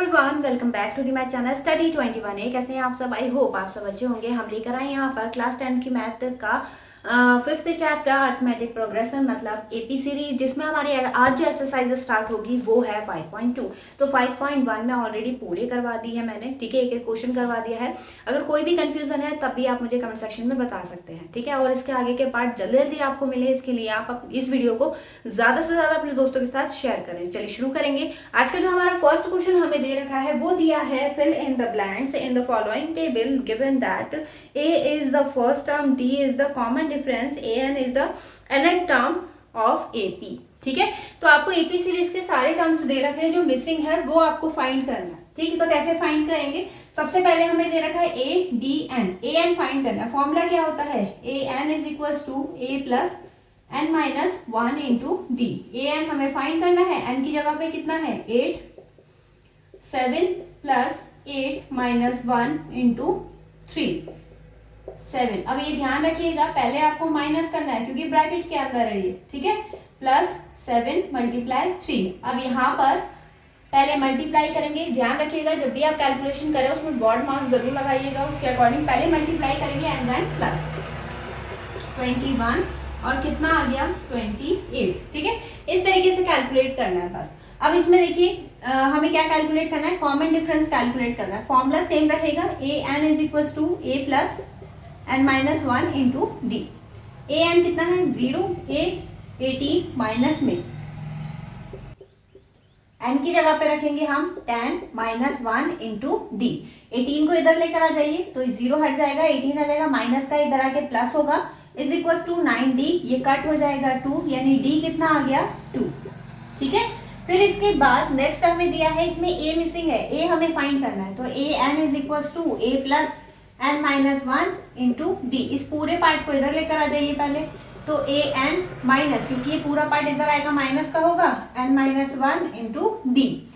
Everyone, welcome back to the my channel study 21 A. कैसे हैं आप सब? आई होप आप सब अच्छे होंगे। हम लेकर आए यहाँ पर क्लास 10 की मैथ का फिफ्थ चैप्टर अर्थमेटिक प्रोग्रेशन मतलब एपी सीरीज, जिसमें हमारी आज जो एक्सरसाइज स्टार्ट होगी वो है 5.2। तो 5.1 में ऑलरेडी पूरे करवा दी है मैंने, ठीक है। एक एक क्वेश्चन करवा दिया है। अगर कोई भी कंफ्यूजन है तब भी आप मुझे कमेंट सेक्शन में बता सकते हैं, ठीक है। और इसके आगे के पार्ट जल्दी जल्दी आपको मिले, इसके लिए आप इस वीडियो को ज़्यादा से ज़्यादा अपने दोस्तों के साथ शेयर करें। चलिए शुरू करेंगे। आज का जो हमारा फर्स्ट क्वेश्चन हमें दे रखा है वो दिया है, fill in the blanks in the following table given that a is the first term, d is the common difference, a N is the nth term of AP, ठीक है। तो आपको एपी सीरीज के सारे टर्म्स दे रखे हैं, जो missing है वो आपको फाइंड करना है, ठीक है। तो कैसे फाइंड करेंगे? सबसे पहले हमें दे रखा है A D N, A N find करना है। फॉर्मूला क्या होता है? A N is equal to A plus n minus 1 into D. A N हमें फाइंड करना है, n की जगह पे कितना है 8, 7 प्लस 8 माइनस 1 इंटू 3, 7। अब ये ध्यान रखिएगा, पहले आपको माइनस करना है क्योंकि ब्रैकेट के अंदर है ये, ठीक है। Plus 7 multiply 3। अब यहाँ पर पहले मल्टीप्लाई करेंगे। ध्यान रखिएगा जब भी आप कैलकुलेशन करें उसमें बॉड मार्क्स जरूर लगाइएगा, उसके अकॉर्डिंग पहले मल्टीप्लाई करेंगे एंड देन प्लस 21 और कितना आ गया 28, ठीक है। इस तरीके से कैलकुलेट करना है बस। अब इसमें देखिए हमें क्या कैलकुलेट करना है? कॉमन डिफरेंस कैलकुलेट करना है। फॉर्मूला सेम रहेगा, A N is equal to A plus N minus 1 into D. A N कितना है 0, ए 18 माइनस में एन की जगह पे रखेंगे हम 10 माइनस 1 इंटू डी। 18 को इधर लेकर आ जाइए तो 0 हट जाएगा, 18 आ जाएगा, माइनस का इधर आके प्लस होगा, इज इक्वल टू 9d। ये कट हो जाएगा 2, यानी d कितना आ गया 2, ठीक है। फिर इसके बाद नेक्स्ट हमें दिया है, इसमें a मिसिंग है, a हमें फाइंड करना है। तो a n is equal to a plus n minus 1 into d. इस पूरे पार्ट को इधर लेकर आ जाइए पहले। तो a n माइनस, क्योंकि ये पूरा पार्ट इधर आएगा माइनस का होगा, n माइनस 1 इंटू डी।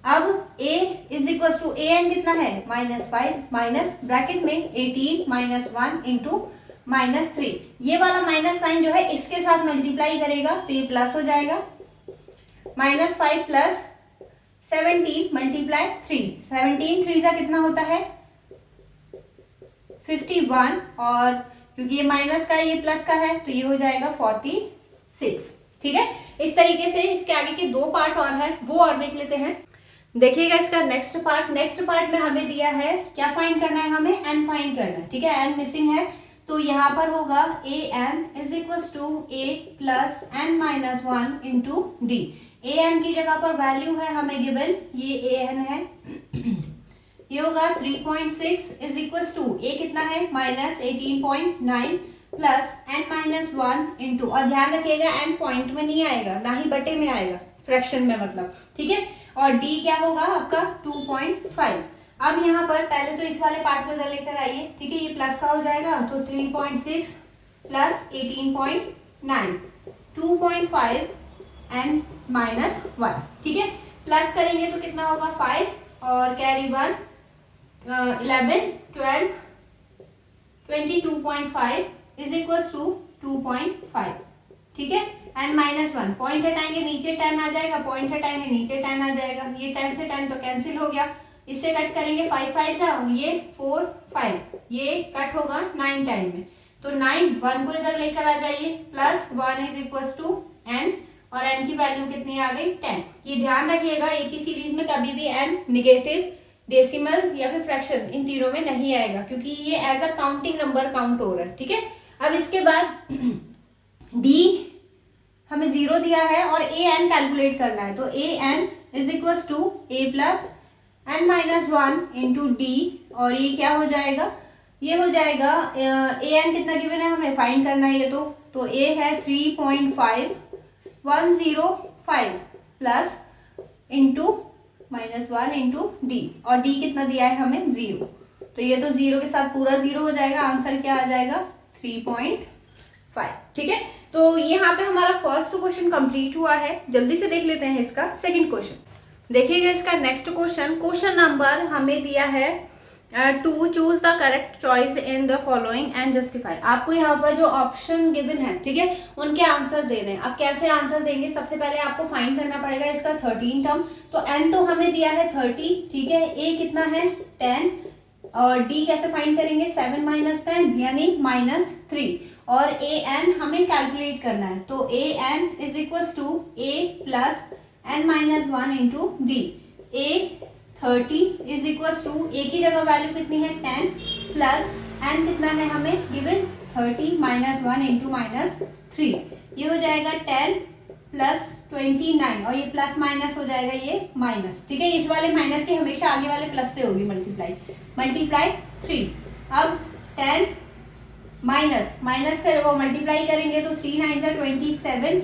अब a is equal to a n कितना है -5 माइनस ब्रैकेट में 18 माइनस 1 इंटू -3। ये वाला माइनस साइन जो है इसके साथ मल्टीप्लाई करेगा तो ये प्लस हो जाएगा। -5 प्लस 17 मल्टीप्लाई 3, 17 3 का कितना होता है 51, और क्योंकि ये माइनस का ये प्लस का है तो ये हो जाएगा 46, ठीक है। इस तरीके से इसके आगे के दो पार्ट और है वो और देख लेते हैं। देखिएगा इसका नेक्स्ट पार्ट में हमें दिया है क्या फाइंड करना है? हमें n फाइंड करना है, ठीक है। n मिसिंग है तो यहाँ पर होगा A N is equal to A plus N minus 1 into D. A N की जगह पर वैल्यू है हमें गिवन, ये ए एन है, ये होगा 3.6 इज इक्वल टू ए कितना है -18.9 प्लस एन माइनस 1 इंटू, और ध्यान रखिएगा एन पॉइंट में नहीं आएगा, ना ही बटे में आएगा, फ्रैक्शन में मतलब, ठीक है। और डी क्या होगा आपका 2.5। अब यहाँ पर पहले तो इस वाले पार्ट को इधर लेकर आइए, ठीक है। ये प्लस का हो जाएगा तो 3.6 प्लस 18.9 2.5 एंड माइनस 1, ठीक है। प्लस करेंगे तो कितना होगा 5 और कैरी 1 11 12 22.5 इज इक्वल टू 2.5, ठीक है। एंड माइनस 1 पॉइंट हटाएंगे नीचे 10 आ जाएगा, पॉइंट हटाएंगे नीचे 10 आ जाएगा, ये 10 से 10 तो कैंसिल हो गया, इससे कट करेंगे 5 5 जा, ये 4 5, ये कट होगा 9 टाइम में, तो 9 1 को इधर लेकर आ जाइए, plus 1 is equal to n, और n की वैल्यू कितनी आ गई 10। ये ध्यान रखिएगा एपी सीरीज में कभी भी n निगेटिव, डेसिमल या फिर फ्रैक्शन इन तीनों में नहीं आएगा, क्योंकि ये as a counting number count हो रहा है, ठीक है। अब इसके बाद d हमें 0 दिया है और a n कैलकुलेट करना है। तो a n is equal to a plus n minus 1 into d, और ये क्या हो जाएगा? ये हो जाएगा ए एन कितना गिवन है हमें फाइंड करना है, ये तो a है 3.5105 प्लस इंटू -1 इंटू डी, और डी कितना दिया है हमें 0, तो ये तो 0 के साथ पूरा 0 हो जाएगा, आंसर क्या आ जाएगा 3.5, ठीक है। तो यहाँ पे हमारा फर्स्ट क्वेश्चन कंप्लीट हुआ है। जल्दी से देख लेते हैं इसका सेकंड क्वेश्चन। देखिएगा इसका नेक्स्ट क्वेश्चन नंबर हमें दिया है to choose the correct choice in the following and justify. आपको यहाँ पर जो ऑप्शन गिवन है, ठीक है, उनके आंसर देने हैं। अब कैसे आंसर देंगे, सबसे पहले आपको फाइंड करना पड़ेगा इसका 13 टर्म। तो n तो हमें दिया है 30, ठीक है, a कितना है 10, और d कैसे फाइंड करेंगे 7 माइनस 10 यानी -3, और a n हमें कैलकुलेट करना है। तो a n is equal to a plus n minus 1 into d. a 30 is equal to a की जगह वैल्यू कितनी है 10 प्लस n कितना है हमें गिवन 30 माइनस 1 इंटू -3, ये हो जाएगा 10 प्लस 29, और ये प्लस माइनस हो जाएगा ये माइनस, ठीक है। इस वाले माइनस की हमेशा आगे वाले प्लस से होगी मल्टीप्लाई 3। अब 10 माइनस कर वो मल्टीप्लाई करेंगे तो 3 9 27,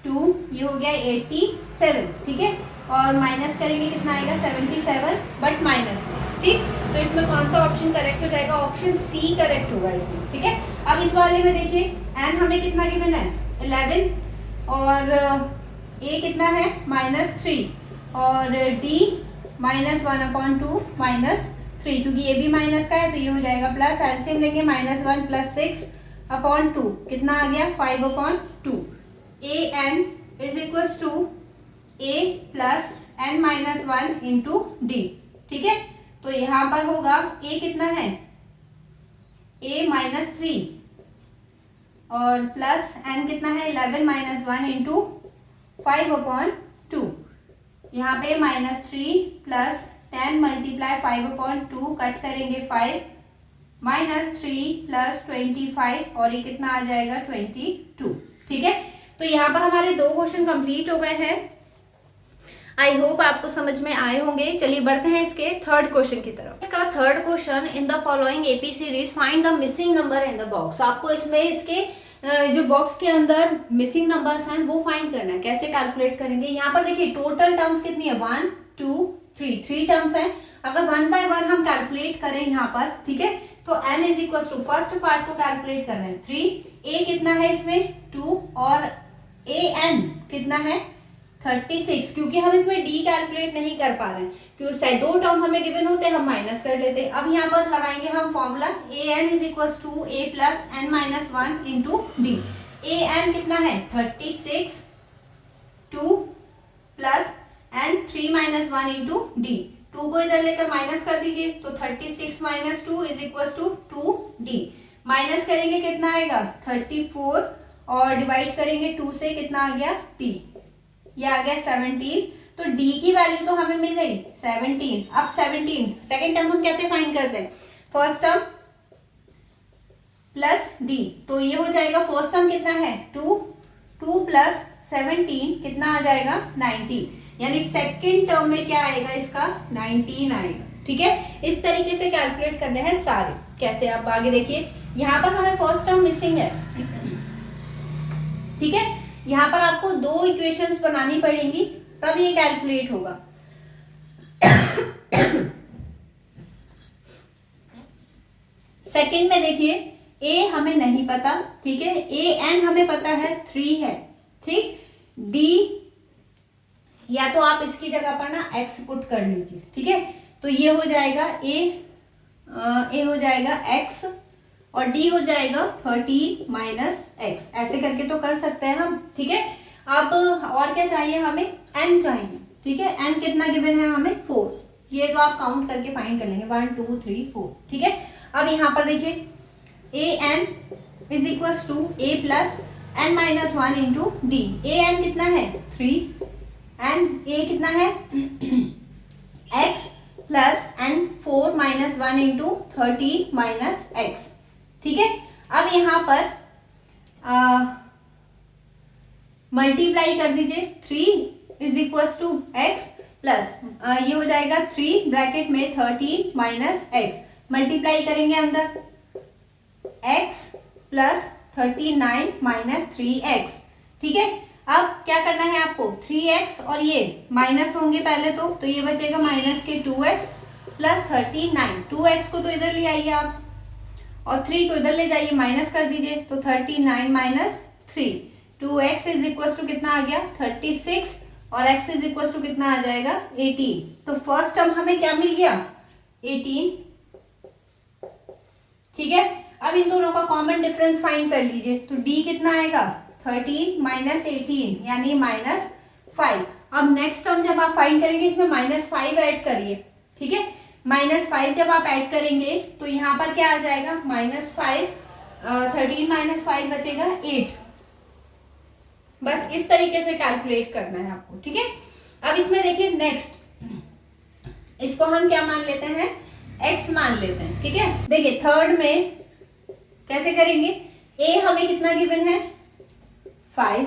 2 ये हो गया 87, ठीक है, और माइनस करेंगे कितना आएगा 77 बट माइनस, ठीक। तो इसमें कौन सा ऑप्शन करेक्ट हो जाएगा, ऑप्शन सी करेक्ट होगा इसमें, ठीक है। अब इस वाले में देखिए एन हमें कितना गिवन है 11, और ए कितना है -3, और डी -1/2 -3, क्योंकि ये भी माइनस का है तो ये हो जाएगा प्लस, एलसीएम लेंगे -1 प्लस 6/2 कितना आ गया 5/2। A N is equal to a plus n minus 1 into D, ठीक है। तो यहाँ पर होगा a कितना है a -3, और प्लस n कितना है 11 माइनस 1 इंटू 5/2। यहाँ पे -3 प्लस 10 मल्टीप्लाई 5/2 कट करेंगे 5, -3 प्लस 25, और ये कितना आ जाएगा 22, ठीक है। तो यहाँ पर हमारे 2 क्वेश्चन कंप्लीट हो गए हैं। आई होप आपको समझ में आए होंगे। चलिए बढ़ते हैं इसके थर्ड क्वेश्चन की तरफ। इसका third question, in the following AP series find the missing number in the box. आपको इसमें इसके जो बॉक्स के अंदर मिसिंग नंबर्स हैं वो फाइंड करना है। कैसे कैलकुलेट करेंगे, यहाँ पर देखिए टोटल टर्म्स कितनी है 1 2 3 टर्म्स है। अगर 1 बाय 1 हम कैलकुलेट करें यहाँ पर, ठीक है, तो n is equal to first part को कैलकुलेट कर रहे हैं 3, a कितना है इसमें 2, और a n कितना है 36, क्योंकि हम इसमें d कैलकुलेट नहीं कर पा रहे हैं, क्योंकि चाहे 2 टर्म हमें गिवन होते हम माइनस कर लेते। अब यहाँ पर लगाएंगे हम formula a n is equal to a plus n minus 1 into d. a n कितना है 36, 2 plus n 3 minus 1 into d. 2 को इधर लेकर माइनस कर दीजिए, तो 36 minus 2 is equal to 2d। Minus करेंगे कितना आएगा 34, और डिवाइड करेंगे 2 से, कितना आ गया t, ये आ गया 17। तो d की वैल्यू तो हमें मिल गई 17। अब 17 सेकेंड टर्म हम कैसे फाइंड करते हैं, फर्स्ट टर्म प्लस d, तो ये हो जाएगा फर्स्ट टर्म कितना है 2 प्लस 17 कितना आ जाएगा 19, यानी सेकेंड टर्म में क्या आएगा इसका 19 आएगा, ठीक है। इस तरीके से कैलकुलेट करने हैं सारे। कैसे, आप आगे देखिए, यहाँ पर हमें फर्स्ट टर्म मिसिंग है, ठीक है। यहाँ पर आपको 2 इक्वेशंस बनानी पड़ेंगी तब ये कैलकुलेट होगा। सेकंड में देखिए a हमें नहीं पता, ठीक है, a n हमें पता है 3 है, ठीक। d या तो आप इसकी जगह पर ना x पुट कर लीजिए, ठीक है, तो ये हो जाएगा a हो जाएगा x, और d हो जाएगा 13 माइनस x, ऐसे करके तो कर सकते हैं हम, ठीक है। अब और क्या चाहिए हमें, n चाहिए, ठीक है। n कितना गिवन है हमें 4, ये तो आप काउंट करके फाइंड कर लेंगे 1 2 3 4, ठीक है। अब यहाँ पर देखिए a n is equal to a plus n minus 1 into d. a n कितना है 3, एंड a कितना है x plus n 4 minus 1 into 30 minus x, ठीक है। अब यहाँ पर मल्टीप्लाई कर दीजिए 3 is equal to x plus ये हो जाएगा 3 ब्रैकेट में 30 माइनस x, मल्टीप्लाई करेंगे अंदर x प्लस 39 माइनस 3x, ठीक है। अब क्या करना है आपको 3x और ये माइनस होंगे पहले तो ये बचेगा माइनस के 2x प्लस 39, 2x को तो इधर ले आइए आप और 3 को इधर ले जाइए, माइनस कर दीजिए, तो 39 minus 3, 2x is equal to कितना आ गया 36, और x इज इक्वल टू कितना आ जाएगा 18। तो फर्स्ट टर्म हमें क्या मिल गया 18, ठीक है। अब इन दोनों का कॉमन डिफरेंस फाइंड कर लीजिए, तो d कितना आएगा 13 माइनस 18 यानी -5। अब नेक्स्ट टर्म जब आप फाइंड करेंगे इसमें -5 ऐड करिए, ठीक है। -5 जब आप ऐड करेंगे तो यहाँ पर क्या आ जाएगा -5, 13 - 5 बचेगा 8। बस इस तरीके से कैलकुलेट करना है आपको, ठीक है। अब इसमें देखिए नेक्स्ट इसको हम क्या मान लेते हैं, x मान लेते हैं, ठीक है। देखिए थर्ड में कैसे करेंगे, a हमें कितना गिवन है 5,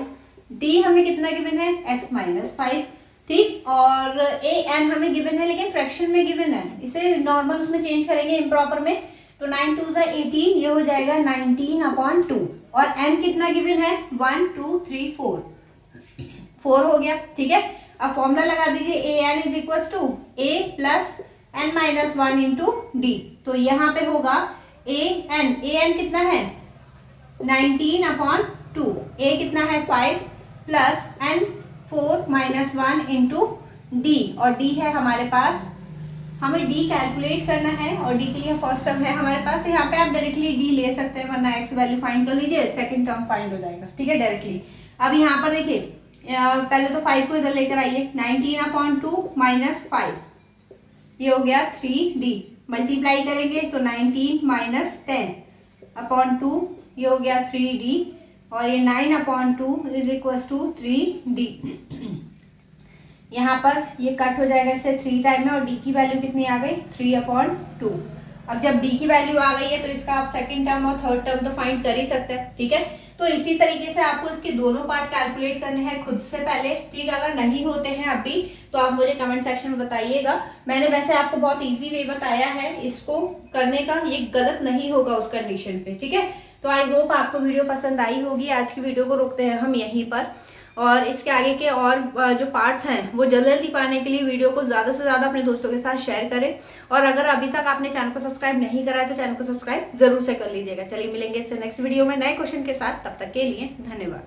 d हमें कितना गिवन है x - 5, ठीक, और a n हमें गिवन है लेकिन फ्रैक्शन में गिवन है, इसे नॉर्मल उसमें चेंज करेंगे इम्प्रॉपर में, तो 9 2 18, ये हो जाएगा 19/2, और n कितना गिवन है 1 2 3 4 हो गया, ठीक है। अब फॉर्मूला लगा दीजिए, a n is equal to a plus n minus 1 into d, तो यहाँ पे होगा a n कितना है 19/2, a कितना है 5 plus n 4 minus 1 into d, और d है हमारे पास, हमें d कैलकुलेट करना है और d के लिए फर्स्ट टर्म है हमारे पास, तो यहाँ पे आप डायरेक्टली d ले सकते हैं, वरना x वैल्यू फाइंड कर लीजिए, सेकंड टर्म फाइंड हो जाएगा, ठीक है, डायरेक्टली। अब यहाँ पर देखिए पहले तो 5 को इधर लेकर आइए, 19/2 माइनस 5, ये हो गया 3d, मल्टीप्लाई करेंगे तो 19 माइनस 10/2, ये हो गया 3d, और ये 9/2 इज इक्वल टू 3d। यहाँ पर ये कट हो जाएगा, इससे 3 टाइम में, और d की वैल्यू कितनी आ गई 3/2। अब जब d की वैल्यू आ गई है तो इसका आप सेकंड टर्म और थर्ड टर्म तो फाइंड कर ही सकते हैं, ठीक है। तो इसी तरीके से आपको इसके दोनों पार्ट कैलकुलेट करने हैं खुद से पहले, ठीक। अगर नहीं होते हैं अभी तो आप मुझे कमेंट सेक्शन में बताइएगा। मैंने वैसे आपको बहुत इजी वे बताया है इसको करने का, ये गलत नहीं होगा उस कंडीशन पे, ठीक है। तो आई होप आपको वीडियो पसंद आई होगी। आज की वीडियो को रोकते हैं हम यहीं पर, और इसके आगे के और जो पार्ट्स हैं वो जल्दी जल्दी पाने के लिए वीडियो को ज़्यादा से ज़्यादा अपने दोस्तों के साथ शेयर करें, और अगर अभी तक आपने चैनल को सब्सक्राइब नहीं करा है तो चैनल को सब्सक्राइब जरूर से कर लीजिएगा। चलिए मिलेंगे इससे नेक्स्ट वीडियो में नए क्वेश्चन के साथ, तब तक के लिए धन्यवाद।